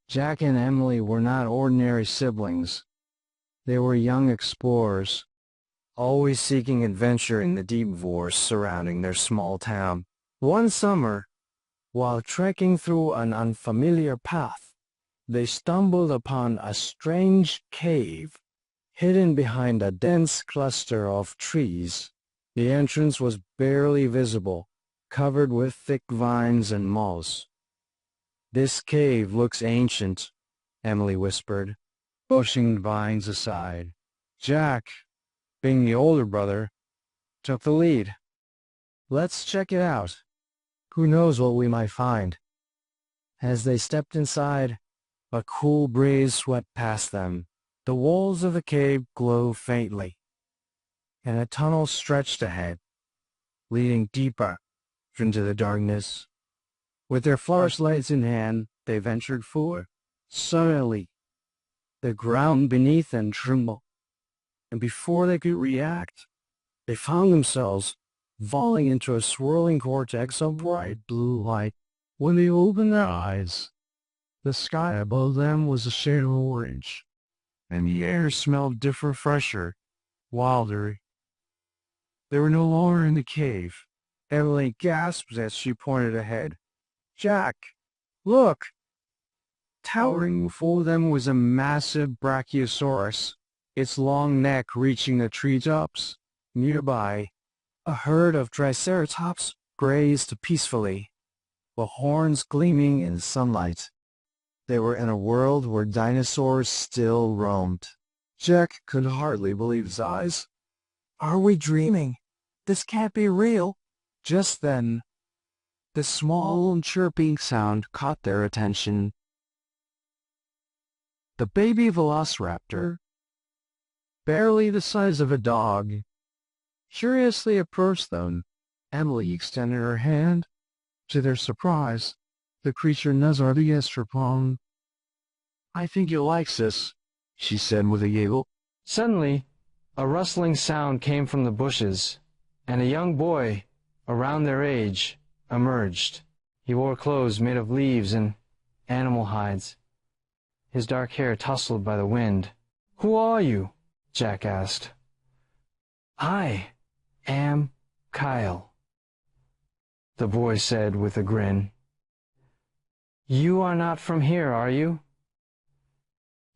Jack and Emily were not ordinary siblings. They were young explorers, always seeking adventure in the deep forests surrounding their small town. One summer, while trekking through an unfamiliar path, they stumbled upon a strange cave, hidden behind a dense cluster of trees. The entrance was barely visible, covered with thick vines and moss. "This cave looks ancient," Emily whispered, pushing the vines aside. Jack, being the older brother, took the lead. "Let's check it out. Who knows what we might find?" As they stepped inside, a cool breeze swept past them. The walls of the cave glowed faintly, and a tunnel stretched ahead, leading deeper into the darkness. With their flashlights in hand, they ventured forward. Suddenly, the ground beneath them trembled, and before they could react, they found themselves falling into a swirling vortex of bright blue light. When they opened their eyes, the sky above them was a shade of orange, and the air smelled different, fresher, wilder. They were no longer in the cave. Emily gasped as she pointed ahead. "Jack, look!" Towering before them was a massive brachiosaurus, its long neck reaching the treetops. Nearby, a herd of triceratops grazed peacefully, the horns gleaming in sunlight. They were in a world where dinosaurs still roamed. Jack could hardly believe his eyes. "Are we dreaming? This can't be real." Just then, the small chirping sound caught their attention. The baby velociraptor, barely the size of a dog, curiously approached them. Emily extended her hand. To their surprise, the creature nuzzled against her palm. "I think he likes us," she said with a giggle. Suddenly, a rustling sound came from the bushes, and a young boy, around their age, emerged. He wore clothes made of leaves and animal hides, his dark hair tousled by the wind. "Who are you?" Jack asked. "I am Kyle," the boy said with a grin. "You are not from here, are you?"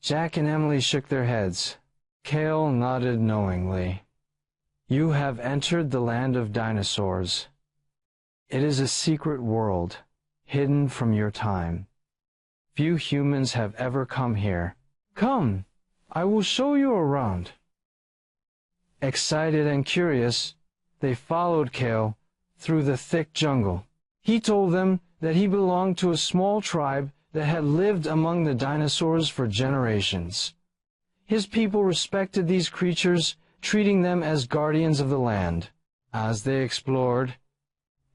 Jack and Emily shook their heads. Kale nodded knowingly. "You have entered the land of dinosaurs. It is a secret world, hidden from your time. Few humans have ever come here. Come, I will show you around." Excited and curious, they followed Kale through the thick jungle. He told them that he belonged to a small tribe that had lived among the dinosaurs for generations. His people respected these creatures, treating them as guardians of the land. As they explored,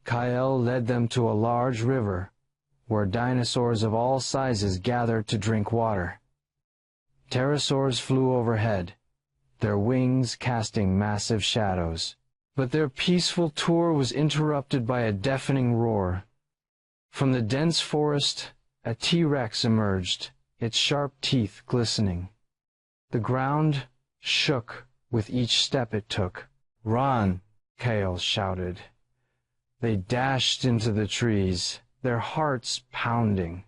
Kyle led them to a large river, where dinosaurs of all sizes gathered to drink water. Pterosaurs flew overhead, their wings casting massive shadows. But their peaceful tour was interrupted by a deafening roar. From the dense forest, a T-Rex emerged, its sharp teeth glistening. The ground shook with each step it took. "Run!" Kale shouted. They dashed into the trees, their hearts pounding.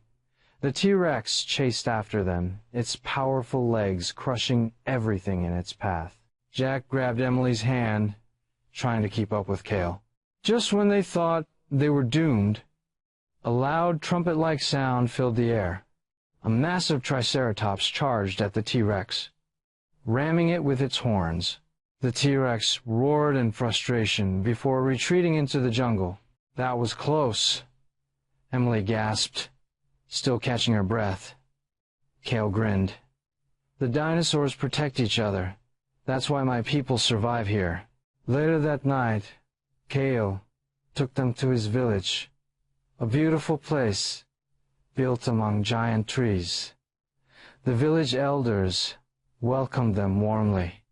The T-Rex chased after them, its powerful legs crushing everything in its path. Jack grabbed Emily's hand, trying to keep up with Kale. Just when they thought they were doomed, a loud trumpet-like sound filled the air. A massive Triceratops charged at the T-Rex, ramming it with its horns. The T-Rex roared in frustration before retreating into the jungle. "That was close," Emily gasped, still catching her breath. Kale grinned. "The dinosaurs protect each other. That's why my people survive here." Later that night, Kale took them to his village, a beautiful place built among giant trees. The village elders welcomed them warmly.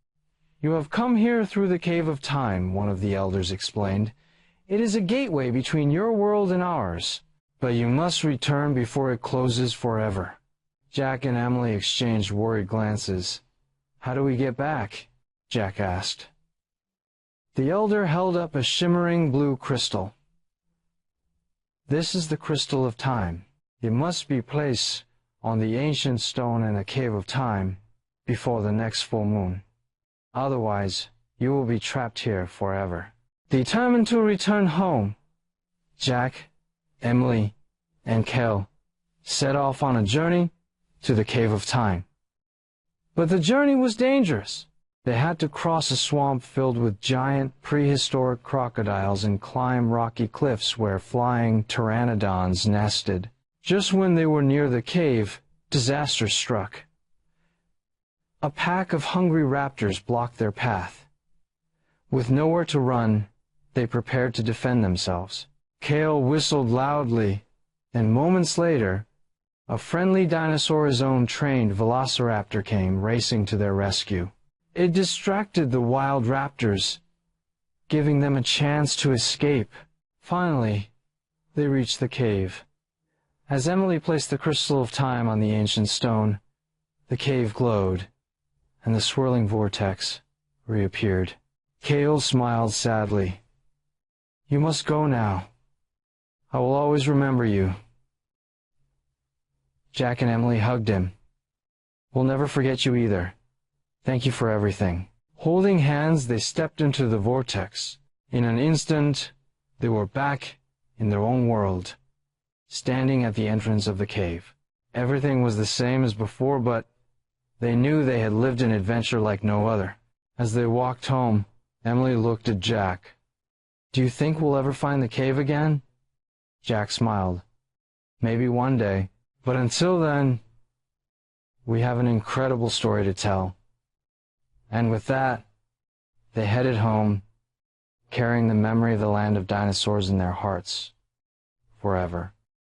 "You have come here through the Cave of Time," one of the elders explained. "It is a gateway between your world and ours, but you must return before it closes forever." Jack and Emily exchanged worried glances. "How do we get back?" Jack asked. The elder held up a shimmering blue crystal. "This is the crystal of time. It must be placed on the ancient stone in the cave of time before the next full moon. Otherwise, you will be trapped here forever." Determined to return home, Jack, Emily, and Kel set off on a journey to the cave of time. But the journey was dangerous. They had to cross a swamp filled with giant prehistoric crocodiles and climb rocky cliffs where flying pteranodons nested. Just when they were near the cave, disaster struck. A pack of hungry raptors blocked their path. With nowhere to run, they prepared to defend themselves. Kale whistled loudly, and moments later, a friendly dinosaur's own trained velociraptor came racing to their rescue. It distracted the wild raptors, giving them a chance to escape. Finally, they reached the cave. As Emily placed the crystal of time on the ancient stone, the cave glowed, and the swirling vortex reappeared. Kale smiled sadly. "You must go now. I will always remember you." Jack and Emily hugged him. "We'll never forget you either. Thank you for everything." Holding hands, they stepped into the vortex. In an instant, they were back in their own world, standing at the entrance of the cave. Everything was the same as before, but they knew they had lived an adventure like no other. As they walked home, Emily looked at Jack. "Do you think we'll ever find the cave again?" Jack smiled. "Maybe one day, but until then, we have an incredible story to tell." And with that, they headed home, carrying the memory of the land of dinosaurs in their hearts forever.